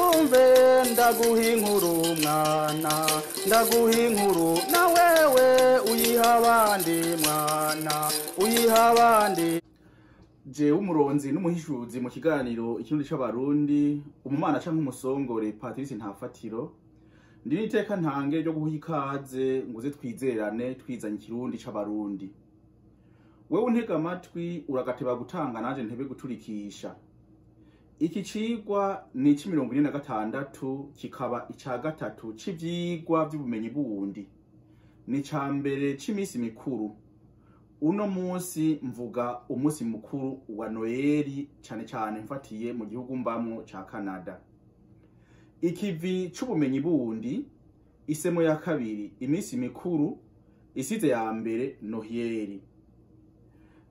uvyumve ndaguha inkuru mwana ndaguha inkuru na wewe uyiha abandi mwana uyiha abandi. Jewe umuronzi n'umuhishuzi mu kiganiro ikirundi c'abarundi umumana canke umusongore Patrice Ntafatiro ndi niteka ntange ryo guha ikaze nguze twizerane twizanye ikirundi c'abarundi. Wewe untega amatwi uragateba gutanga nanje ntebe guturikisha. Iki cigwa ni C46 kikaba ica gatatu c'ivyigwa vy'ubumenyi bundi. Ni ca mbere c'imisi mikuru. Uno munsi mvuga umusi mukuru wa Noeli cane cane mfatiye mu gihugu mbamwo ca Canada. Ikivi c'ubumenyi bundi isemo ya kabiri imisi mikuru isize ya mbere Noheli.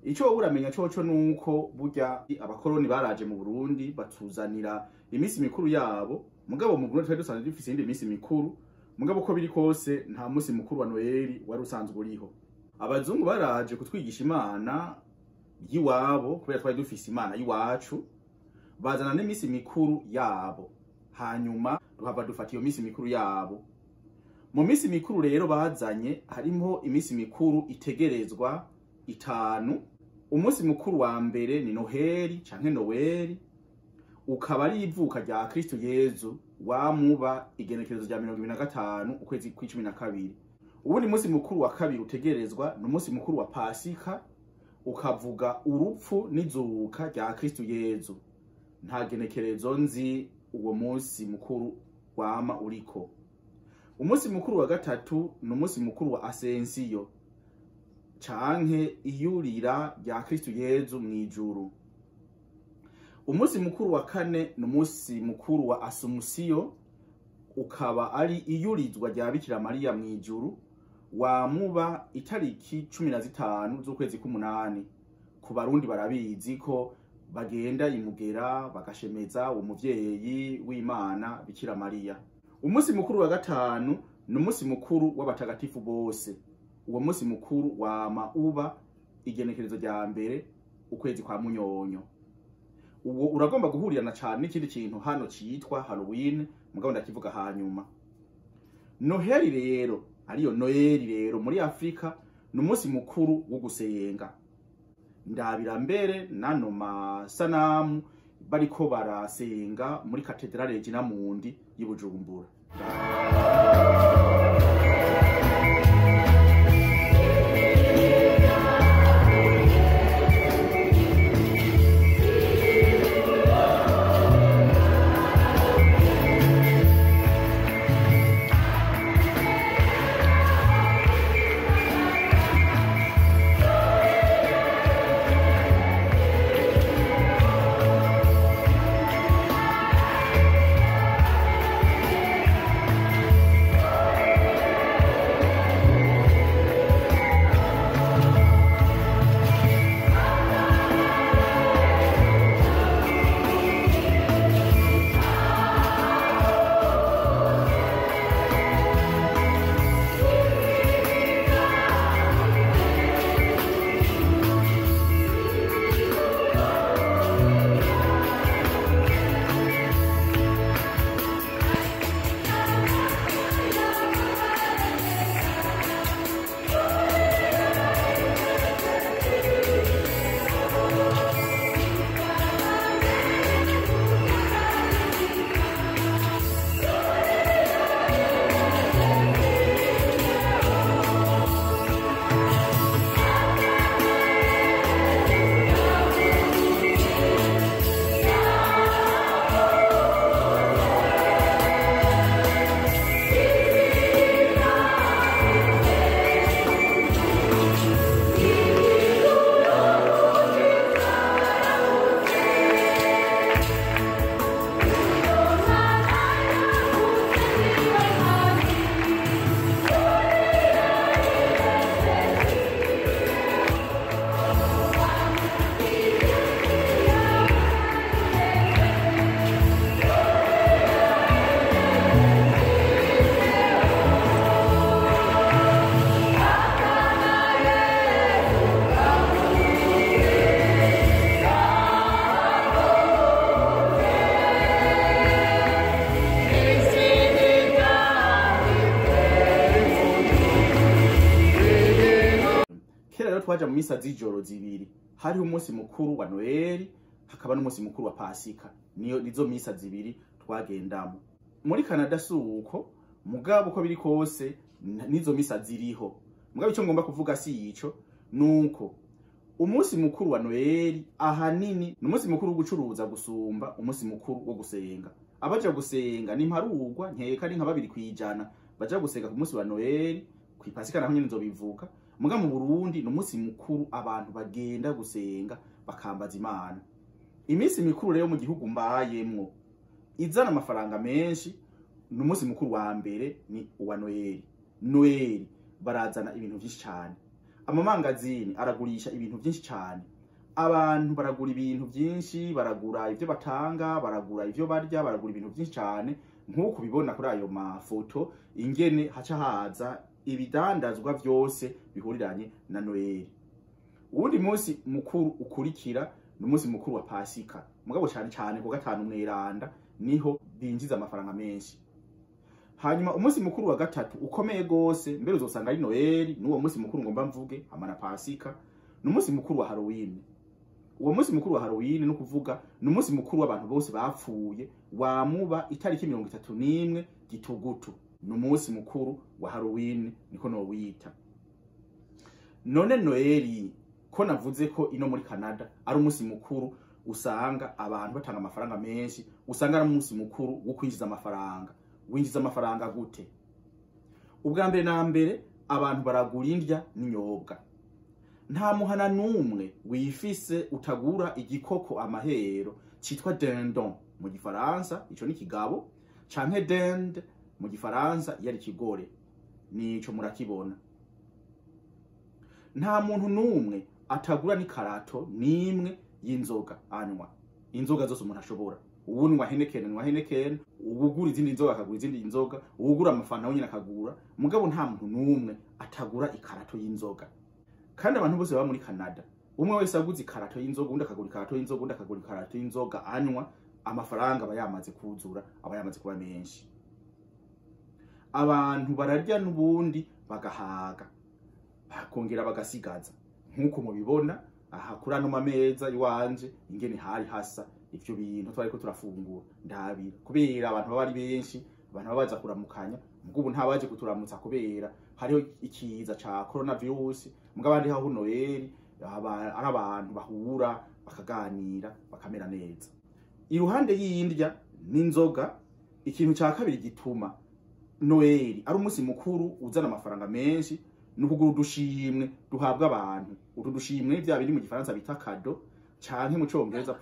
Ico uramenya coco nuko burya abakoroni baraje mu Burundi batuzanira imisi mikuru yabo mugabo mu Burundi twari dusanzwe dufise indi imisi mikuru mugabo ko biri kose nta musi mukuru wa Noeli wari usanzwe uriho. Abazungu baraje kutwigisha imana yiwabo kubera twari dufise imana yiwacu bazana n'imisi mikuru yabo hanyuma duhava dufata iyo misi mikuru yabo. Mu misi mikuru rero bazanye harimo imisi mikuru itegerezwa itanu. Umusi mukuru wa mbere ni Noheli canke Noeli ukaba ari ivuka rya Kristo Yezu wamuba igenekerezo rya 25 ukwezi kwa12. Ubundi musi mukuru wa kabiri utegerezwa ni umusi mukuru wa Pasika ukavuga urupfu n'izuka rya Kristo Yezu. Nta genekerezo nzi uwo musi mukuru wama uriko. Umusi mukuru wa gatatu ni umusi mukuru wa Asensiyo canke iyurira rya Kristo Yezu mwijuru. Umusi mukuru wa kane ni umusi mukuru wa Asumusiyo ukaba ari iyurizwa rya Bikira Mariya mwijuru wamuba itariki 15 z'ukwezi k'umunani. Ku Barundi barabizi ko bagenda imugera bagashemeza umuvyeyi w'Imana Bikira Mariya. Umusi mukuru wa gatanu ni umusi mukuru w'abatagatifu bose. Uwo musi mukuru wama uba igenekerezo rya mbere ukwezi kwa Munyonyo. Uwo uragomba guhurirana cyane n'ikindi kintu hano citwa Halloween mugabo ndakivuga hanyuma. Noheli rero ariyo Noeli rero muri Afrika ni umusi mukuru wo gusenga. Ndabira mbere nano masanamu bariko barasenga muri Katedrale Regina Mundi y'Ibujumbura. twaja mu misa z'ijoro zibiri. Hariho umunsi mukuru wa Noeli hakaba n'umunsi mukuru wa Pasika. Nizo misa zibiri twagendamo. Muri Canada suko mugabo uko biri kose nizo misa ziriho. Mugabo icyo ngomba kuvuga si ico nuko umunsi mukuru wa Noeli ahanini n'umunsi mukuru wo gucuruza gusumba umunsi mukuru wo gusenga. Abaja gusenga ni mparugwa nkeka ari nka 2 kwijana baja gusenga ku munsi wa Noeli, ku Pasika naho nyine nzobivuga. Muga mu Burundi n'umunsi mukuru abantu bagenda gusenga bakambaza Imana. Iminsi mikuru rero mu gihugu mbayemwo izana amafaranga menshi n'umunsi mukuru wa mbere ni uwa Noeli. Noeli barazana ibintu byinshi cyane. Amamangazini aragurisha ibintu byinshi cyane. Abantu baragura ibintu byinshi, baragura ivyo batanga, baragura ivyo barya, baragura ibintu byinshi cyane. Nkuko bibona kuri ayo mafoto ingene haca haza ibidandazwa byose bihuriranye na Noeli. Uwundi munsi mukuru ukurikira n'umunsi mukuru wa Pasika. Mugabo cyane cyane ku gatanu mweranda niho binjiza amafaranga menshi. Hanyuma umunsi mukuru wa gatatu ukomeye gose mbere uzosanga ari Noeli, n'uwo munsi mukuru ngomba mvuge amana Pasika, n'umunsi mukuru wa Halloween. Uwo munsi mukuru wa Halloween no kuvuga n'umunsi mukuru w'abantu bose bapfuye wamuba itariki 31 Gitugutu. N'umunsi mukuru wa Halloween niko no wita. None Noeli ko navuze ko ino muri Canada ari umunsi mukuru usanga abantu batanga amafaranga menshi, usanga ari umunsi mukuru wo kwinjiza amafaranga. Winjiza amafaranga gute? Ubwa mbere na mbere abantu baragura indya n'inyobwa. Nta muhana numwe wifise utagura igikoko amahero citwa dindon mu gifaransa, ico ni kigabo, canke dinde mu gifaransa yari kigore. Nico murakibona. Nta muntu numwe atagura ni karato nimwe y'inzoga anywa. Inzoga zose umuntu ashobora. Ubunwa Heineken, ubugura izindi nzoga akagura izindi nzoga, ubugura amafanta nyine akagura. Mugabo nta muntu numwe atagura ikarato y'inzoga. Kandi abantu bose baba muri Canada, umwe wese aguze ikarato y'inzoga, undi akagura ikarato y'inzoga, undi akagura ikarato y'inzoga anywa, amafaranga bayamaze kuzura, abayamaze kuba menshi. Abantu bararya n'ubundi bagahaga, bakongera bagasigaza. Nkuko mubibona aha kuri ano mameza iwanje ingene hari hasa ivyo bintu twariko turafungura ndabira kubera abantu baba ari benshi, abantu babaza kuramukanya. Mugubu ntabaje kuturamutsa kubera hariho ikiza ca coronavirus. Muga abandi haho Noeli ari abantu bahura bakaganira bakamera neza. Iruhande y'indya n'inzoga, ikintu ca kabiri gituma Noeli ari umunsi mukuru uzana amafaranga menshi n'ukugura udushimwe duhabwa abantu. Utu dushimwe vya biri mu gifaransa bita cadeau canke mu congereza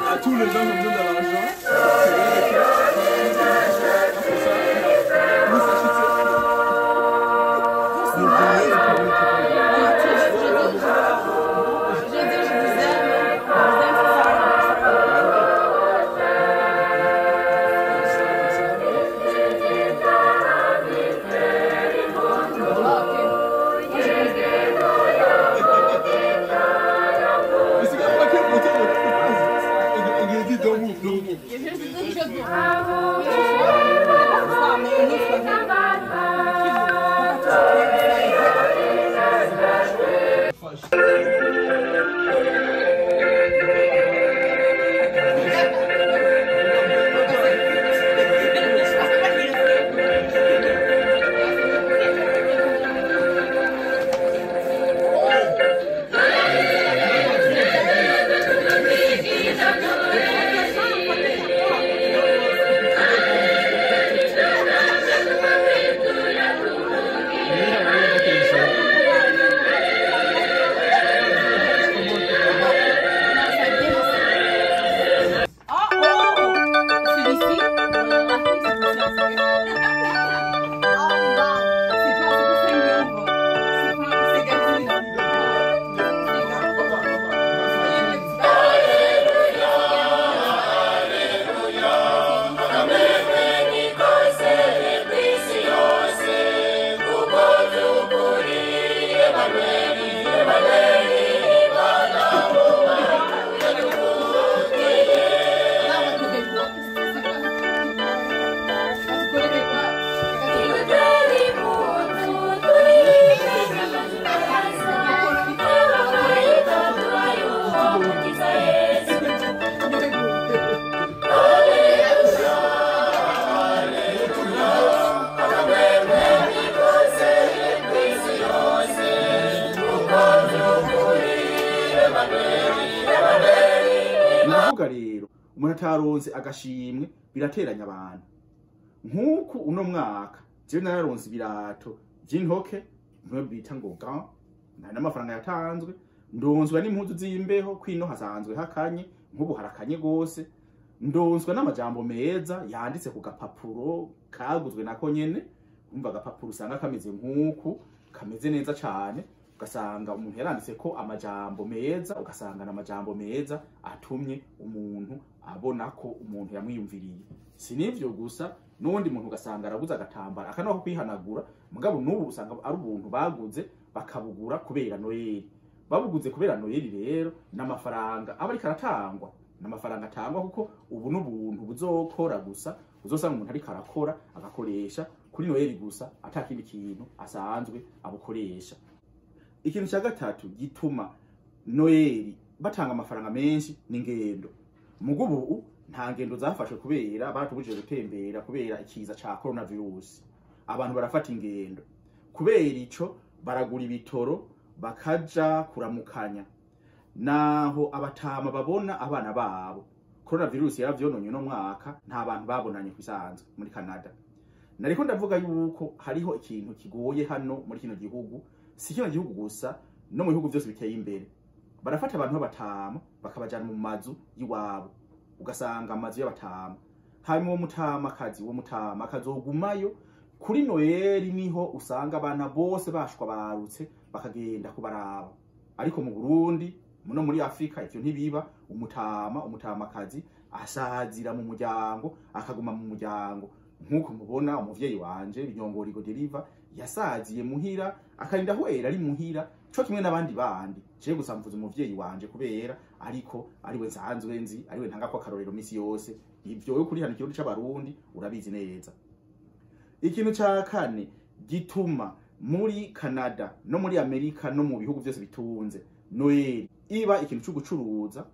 à tous les gens qui ont besoin de l'argent. umuntu ataronse agashimwe birateranya abantu. Nkuko uno mwaka je nararonse ibirato by'intoke mwe bita ngo ga n'amafaranga yatanzwe, ndonswa n'impuzu z'imbeho kwino hasanzwe hakanye, nk'ubu harakanye gose, ndonswa n'amajambo meza yanditse ku gapapuro kaguzwe nako nyene, umva agapapuro usanga kameze nk'uku, kameze neza cyane, ugasanga umuntu yaranditse ko amajambo meza, ugasanga n'amajambo meza atumye umuntu abona ko umuntu yamwiyumviriye. Sinivyo gusa, nundi muntu ugasanga arabuza agatambara akanaho kwihanagura, mugabo n'ubu usanga ari ubuntu baguze bakabugura kubera Noheli. Babuguze kubera Noheli rero n'amafaranga aba ari karatangwa, n'amafaranga atangwa kuko ubu n'ubuntu buzokora gusa, uzosanga umuntu ari karakora agakoresha kuri Noheli gusa atakindi kintu asanzwe abukoresha. Ikintu cya gatatu gituma Noheli batanga amafaranga menshi n'ingendo. Mugubu nta ngendo zafashwe kubera batubujije gutembera kubera ikiza ca coronavirus. Abantu barafata ingendo. Kubera ico baragura ibitoro bakaja kuramukanya. Naho abatama babona abana babo. Coronavirus yaravyononye no mwaka, nta bantu babonanye kwisanzwe muri Canada. Nariko ndavuga yuko hariho ikintu kigoye hano muri kino gihugu, si kino gihugu gusa no mu bihugu byose biteye imbere. Barafata abantu b'abatama bakabajana mu mazu yiwabo, ugasanga amazu y'abatama harimo uwo mutama akazogumayo kuri Noheli, niho usanga abana bose bashwa barutse bakagenda kubaraba. Ariko mu Burundi no muri Afrika ivyo ntibiba. Umutamakazi asazira mu muryango, akaguma mu muryango. Nkuko mubona umuvyeyi wanje Binyongori Godeliva yasaziye muhira, akarinda hwera ari muhira cyo kimwe n'abandi bandi. Je gusa mvuze umuvyeyi wanje kubera ariko ariwe nsanzwe nzi, ariwe ntanga ko akarorero misi yose. Ivyo yo kuri hano ikirundi c'abarundi urabizi neza. Ikintu ca kane gituma muri Canada no muri Amerika no mu bihugu byose bitunze Noheli iba ikintu cyo gucuruza.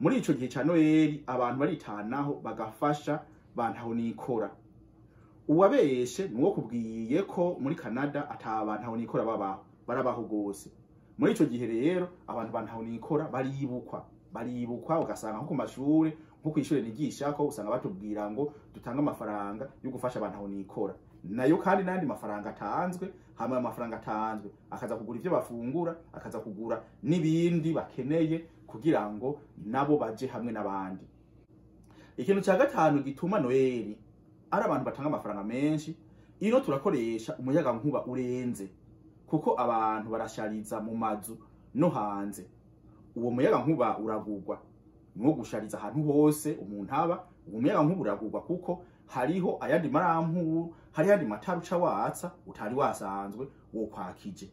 Muri ico gihe ca Noheli abantu baritanaho bagafasha bantaho nikora. Uwabeshe nuwo kubwiye ko muri Canada atabantu aho nikora barabaho gose. Muri ico gihe rero abantu bantaho nikora baribukwa ugasanga nko ku mashure, nko kwishure nigisha ko usanga batubwira ngo dutanga amafaranga yo gufasha abantu aho nikora. Nayo kandi nandi mafaranga atanzwe, hama amafaranga atanzwe akaza kugura ivyo bafungura, akaza kugura nibindi bakeneye kugira ngo nabo baje hamwe n'abandi. Ikintu cya gatanu gituma Noheli ari abantu batanga amafaranga menshi, ino turakoresha umuyaga nkuba urenze, kuko abantu barashariza mu mazu no hanze. Uwo muyaga nkuba uragurwa no gushariza ahantu hose umuntu aba. Uwo muyaga nkuba uragurwa kuko hariho ayandi marampuru, hari yandi matara uca watsa utari wasanzwe wo kwakije.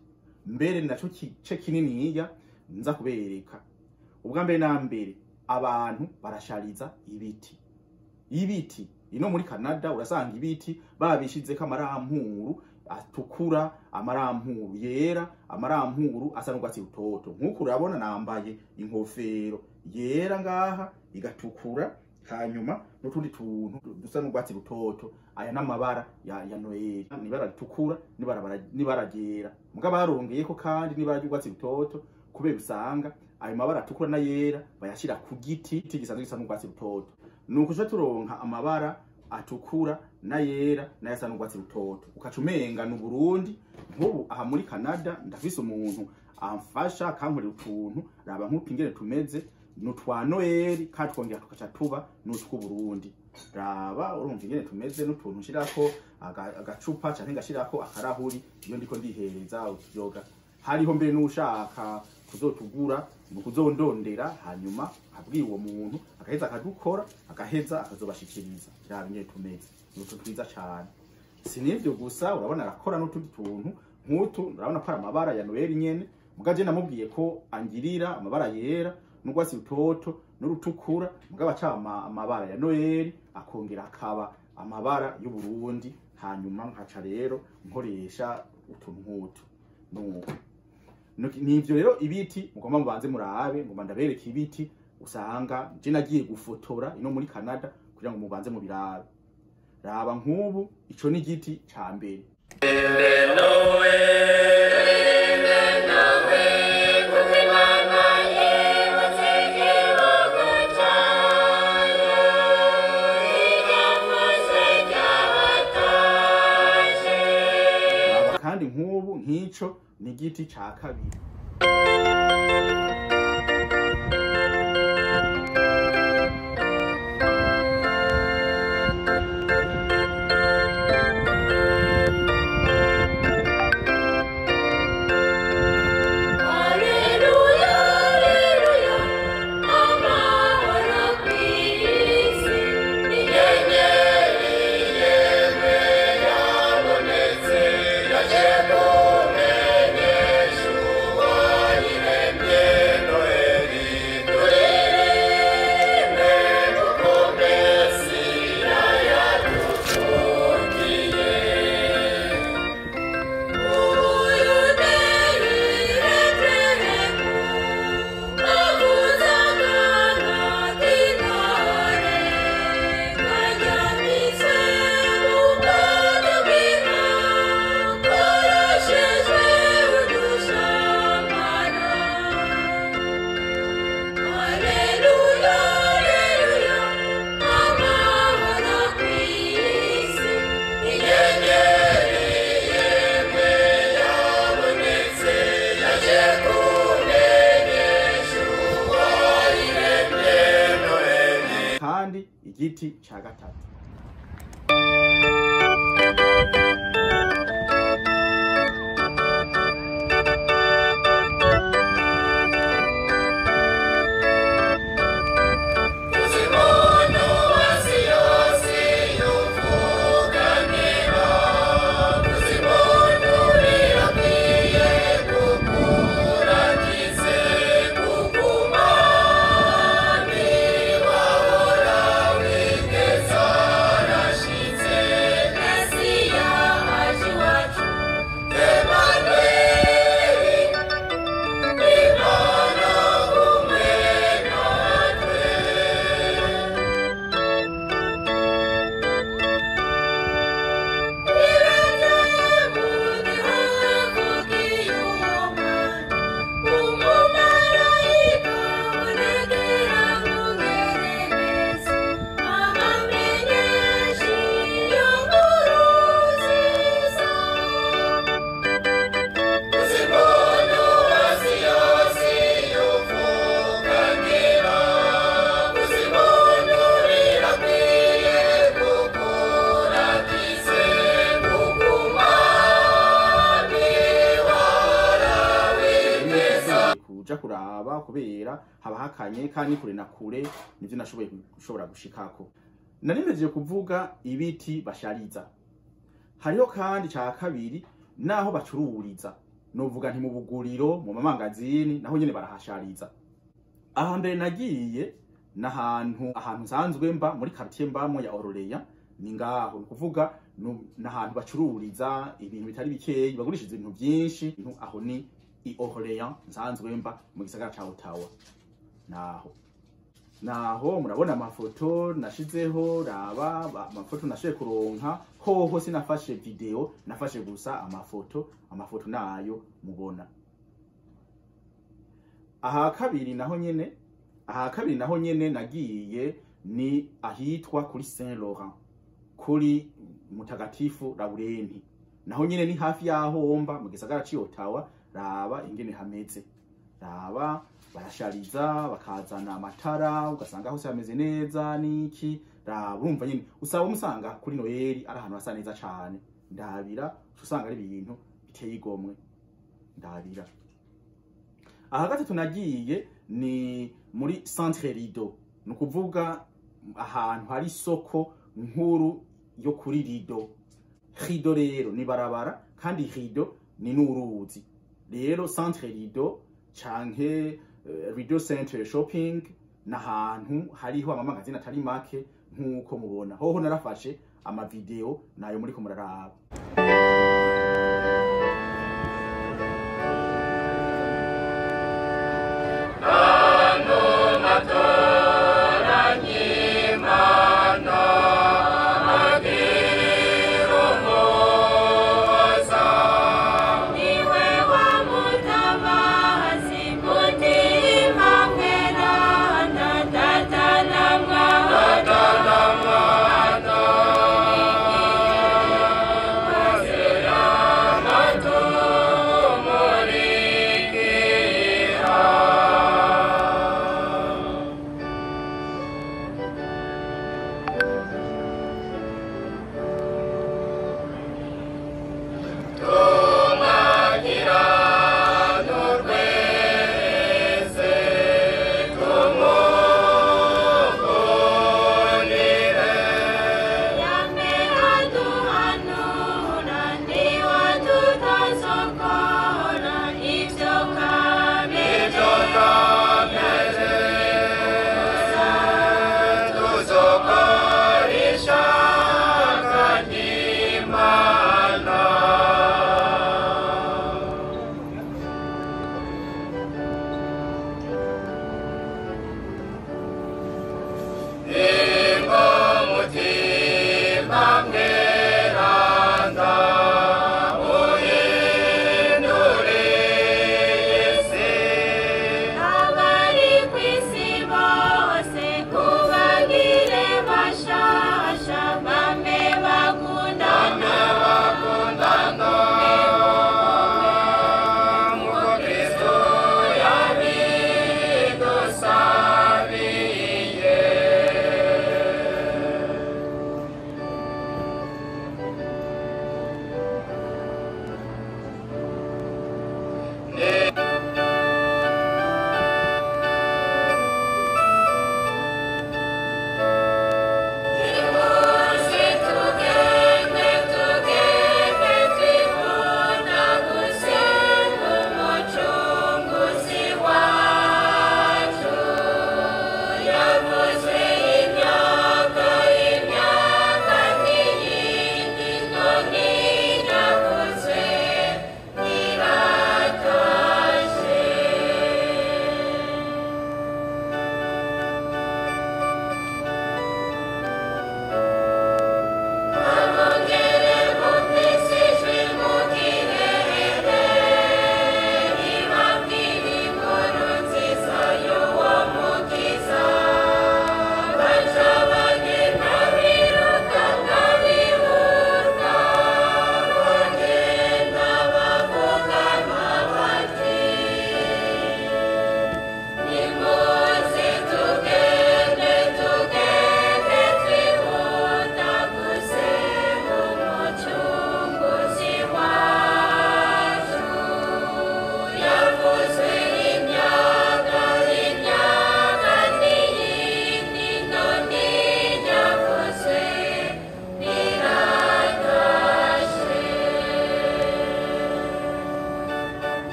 Mbere naco kice kininiya nza kubereka. Ubwa mbere na mbere abantu barashariza ibiti. Ino muri Canada urasanga ibiti babishize ko amarampuru atukura, amarampuru yera, amarampuru asa n'urwatsi rutoto. Nkuko urabona nambaye inkofero yera ngaha igatukura, hanyuma n'utundi tuntu dusa n'urwatsi rutoto. Aya n'amabara ya Noheli, nibara ritukura nibara ryera. Muga barongeye ko kandi nibara ry'urwatsi rutoto kubera usanga ayo mabara atukura na yera bayashira ku giti gisanzwe gisa n'urwatsi rutoto. Nuko je turonka amabara atukura na yera na yasa n'urwatsi rutoto, ukacumenga n'u Burundi. Nkubu aha muri Canada ndafise umuntu amfasha kankorera utuntu raba nk'upingere tumeze n'utwa Noheli, kandi twongera tukaca tuba n'utwo Burundi. Raba urumva ingene tumeze n'utuntu nshirako agacupa canke ngashirako akarahuri iyo ndiko ndihereza uyoga. Hariho mbere n'ushaka kuzotugura mu kuzondondera, hanyuma abwiye uwo muntu agaheza akadukora, agaheza akazobashikiriza. Raba ingene tumeze n'utuntu twiza cyane. Sinivyo gusa, urabona arakora n'utundi tuntu nk'utu. Urabona ko amabara ya Noheli nyene, mugaje namubwiye ko angirira amabara yera n'urwatsi rutoto n'urutukura, mugaba acama amabara ya Noheli akongera akaba amabara y'u Burundi. Hanyuma nkaca rero nkoresha utuntu nk'utu. Nivyo rero ibiti mugomba mubanze murabe, ngomba ndabereka ibiti usanga je nagiye gufotora ino muri Canada kugira ngo mubanze mubirabe. Raba nk'ubu ico ni igiti ca mbere. nk'ico ni igiti ca kabiri. Kandi igiti ca gatatu kuja kuraba kubera haba hakanye kandi kure na kure nivyo nashoboye gushobora gushikako. Narimeje kuvuga ibiti bashariza. Hariho kandi ca kabiri naho bacururiza. Novuga nti mu buguriro, mu mamangazini naho nyene barahashariza. Aha mbere nagiye ahantu nsanzwe mba muri quartier mbamo ya Oroleya, ni ngaho kuvuga n'ahantu bacururiza ibintu bitari bikeyi, bagurishije ibintu byinshi. Aho ni I Oroleya nsanzwe mba mu gisagara ca Ottawa. Naho murabona amafoto nashizeho, raba amafoto nashoboye kuronka. Hoho sinafashe video, nafashe gusa amafoto nayo mubona. Aha kabiri naho nyene nagiye ni ahitwa kuri Saint Laurent, kuri mutagatifu Laurenti. Naho nyene ni hafi yaho mba mu gisagara ci Ottawa. Raba ingene hameze, raba barashariza bakazana amatara ugasanga hose hameze neza niki. Raba urumva nyene usaba umusanga kuri Noeli ari ahantu hasa neza cyane. Ndabira usanga ari ibintu biteye igomwe. Ndabira aha gatatu nagiye ni muri Centre Rideau, nukuvuga ahantu hari isoko nkuru yo kuri Rideau. Rideau rero ni barabara kandi Rideau ni n'uruzi. Rero Centre Rideau canke Rideau Center Shopping n'ahantu hariho amamagazine atari make nkuko mubona. Hoho narafashe ama video nayo muri ko muraraba.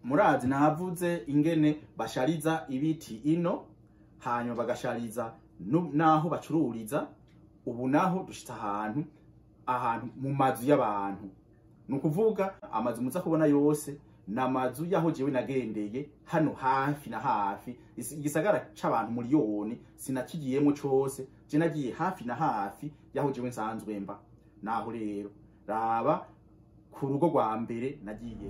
murazi navuze ingene bashariza ibiti ino hanyuma bagashariza naho bacururiza. Ubu naho dushitse ahantu mu mazu y'abantu, nukuvuga amazu muza kubona yose namazu yaho jewe nagendeye hano hafi na hafi. Igisagara c'abantu miliyoni sinakigiyemo cose, je nagiye hafi na hafi yaho jewe nsanzwe mba. Naho rero raba ku rugo rwa mbere nagiye.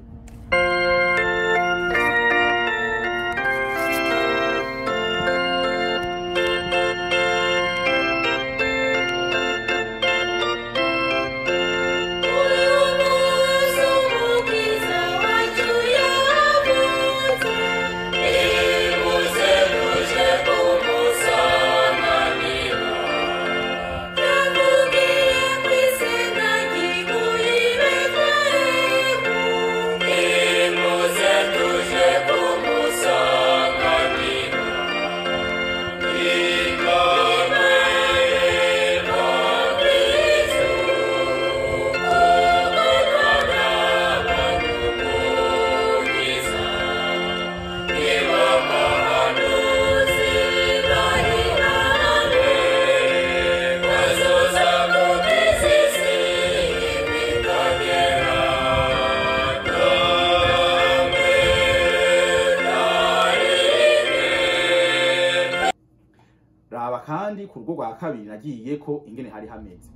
Raba kandi ku rugo rwa kabiri nagiye ko ingene hari hameze.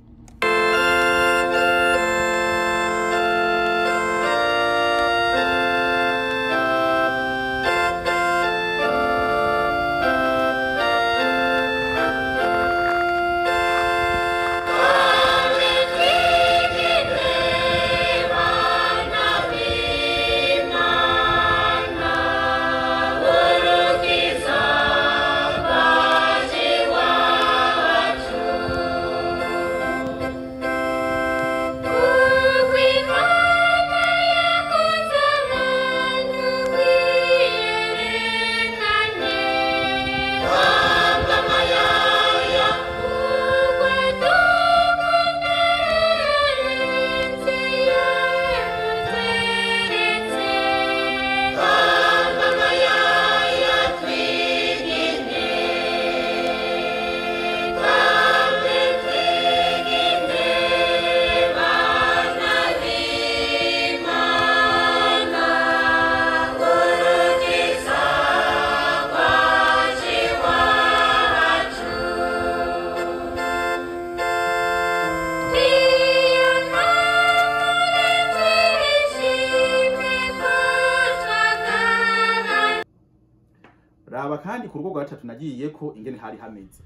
Raba kandi ku rugo rwa gatatu nagiye ko ingene hari hameze.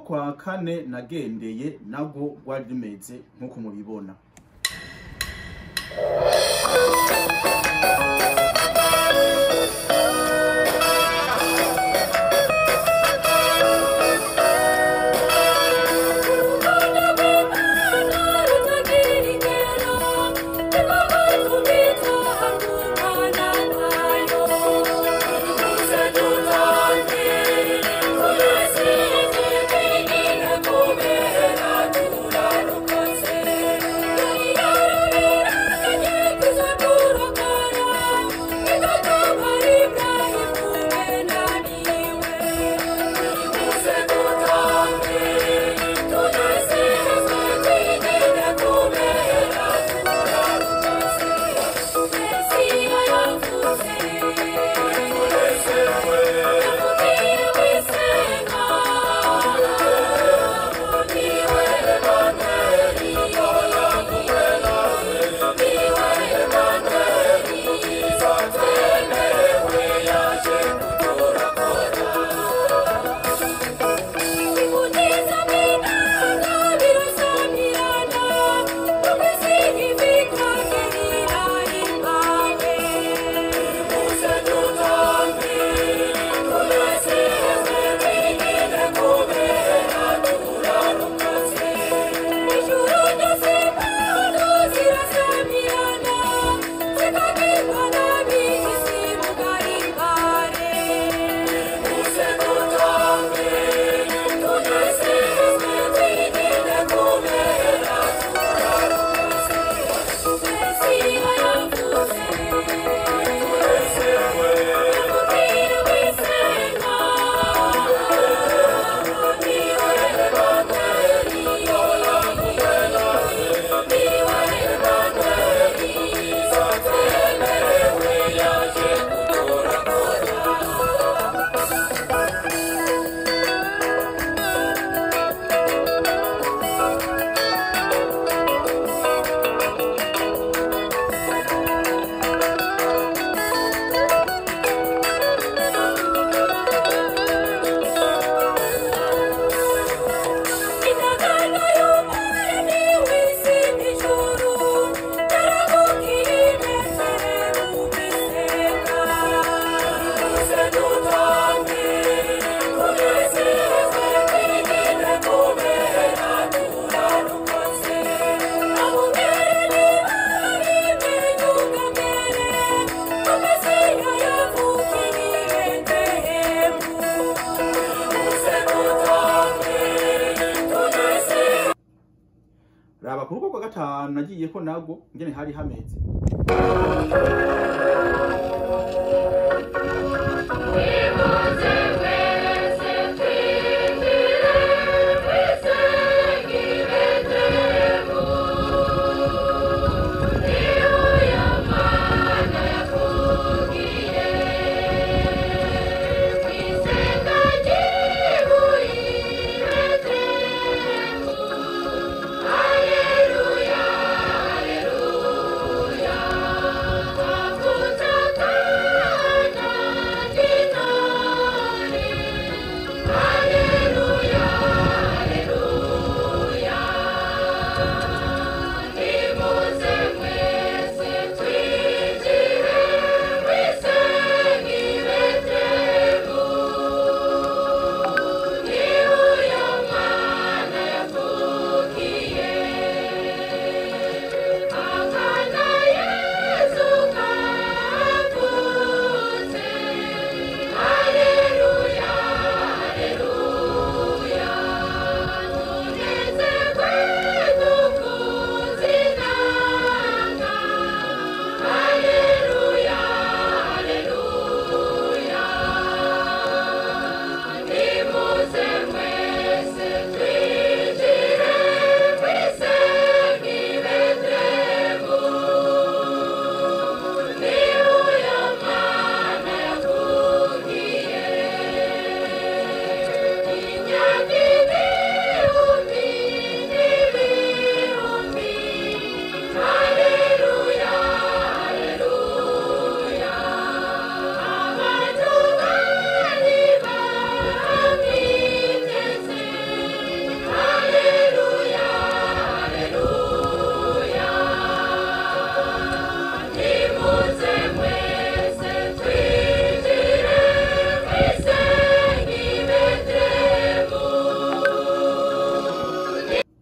Kwa kane nagendeye nago rwari rumeze nkuko mubibona. raba ku rugo rwa gatanu nagiye ko nago ngene hari hameze.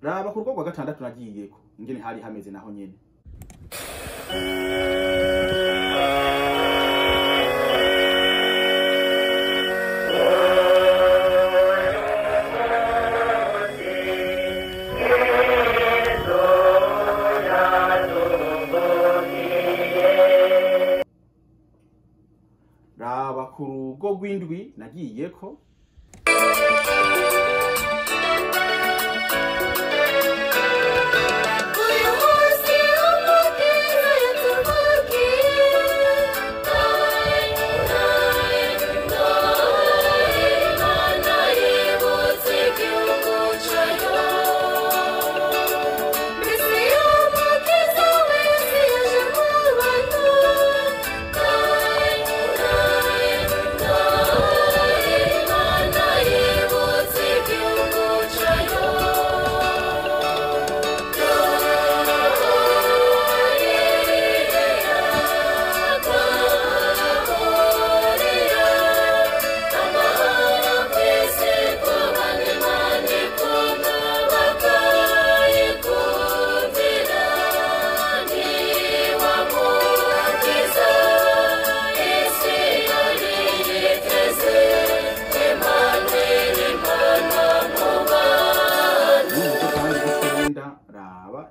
Raba ku rugo rwa gatandatu nagiyeko ngene hari hameze naho nyene. Raba ku rugo rw'indwi nagiyeko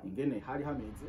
ingene hari hameze.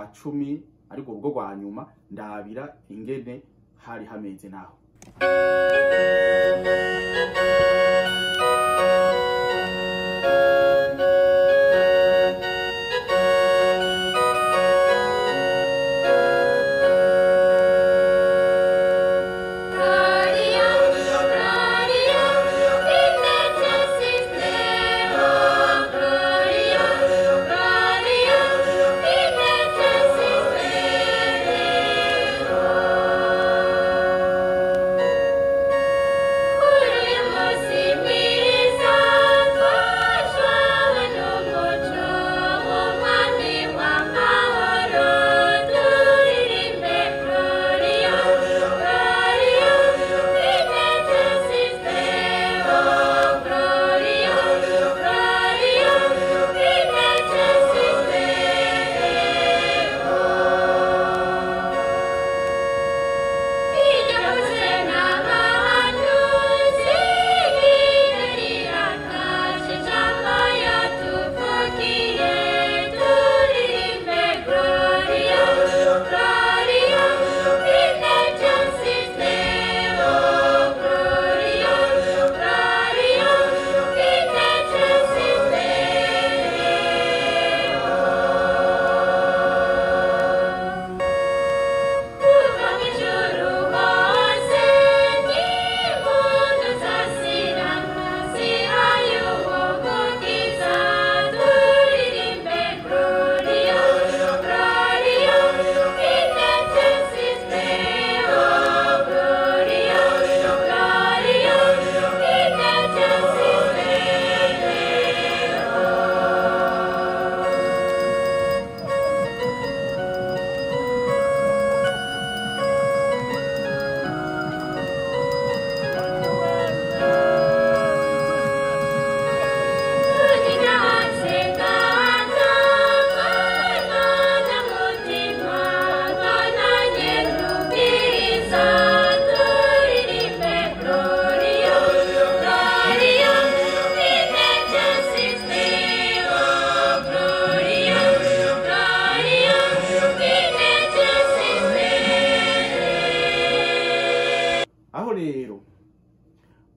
rwa 10 ariko urugo rwa nyuma ndabira ingene hari hameze naho.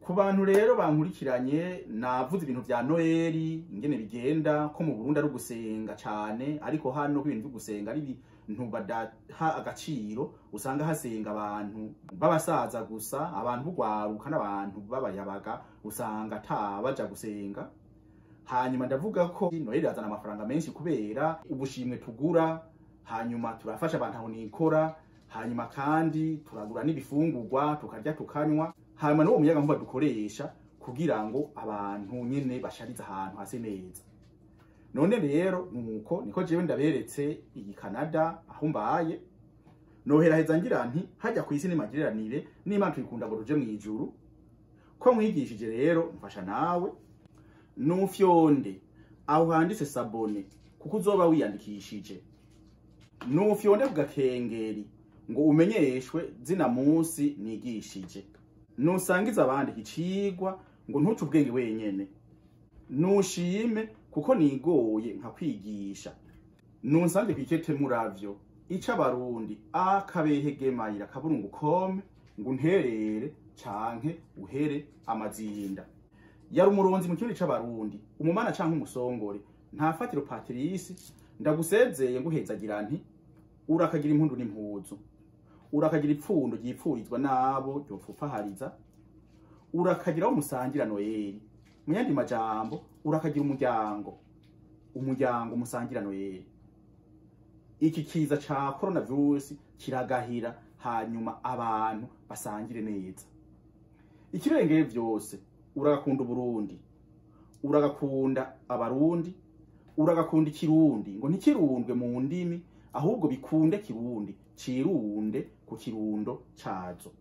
Ku bantu rero bankurikiranye navuze ibintu vya Noeli ingene bigenda ko mu Burundi ari gusenga cyane, ariko hano ko ibintu gusenga ari ibintu badaha agaciro, usanga hasenga abantu babasaza gusa, abantu bugwaruka n'abantu babayabaga usanga baja gusenga. Hanyuma ndavuga ko Noeli azana amafaranga menshi kubera ubushimwe tugura, hanyuma turafasha abantu aho nikora, hanyuma kandi turagura n'ibifungurwa tukarya tukanywa, hanyuma n'uwo muyaga nkuba dukoresha kugira ngo abantu nyene bashariza ahantu hase neza. None rero nuko niko jewe ndaberetse iyi Canada aho mbaye, nohera heza ngira nti hajya ku isi n'imagiriranire n'Imana tuyikunda ngo ruje mwijuru. Ko mwigishije rero mfasha nawe nufyonde aho handitse sabone kuko uzoba wiyandikishije, nufyonde ku gakengeri ngo umenyeshwe zina munsi nigishije, nusangiza abandi ikicigwa ngo ntuce ubwenge wenyene, nushime kuko nigoye nka kwigisha, nunsange kwikete muravyo ica abarundi akabehegemayira kaburungu kome ngo unterere canke uhere amazinda. Yari umuronzi mu kirundi c'abarundi, umumana canke umusongore ntafatiro Patrice, ndagusezeye nguhezagira nti urakagira impundu n'impuzu, urakagira ipfundo ryipfurizwa nabo ryopfupfahariza, urakagira aho musangira Noeli, mu yandi majambo urakagira umuryango musangira Noeli. Iki kiza ca coronavirus kiragahira, hanyuma abantu basangire neza. Ikirengeye vyose uragakunda Burundi, uragakunda abarundi, uragakunda ikirundi ngo ntikirundwe mu ndimi, ahubwo bikunde kirundi cirunde ku kirundo cazo.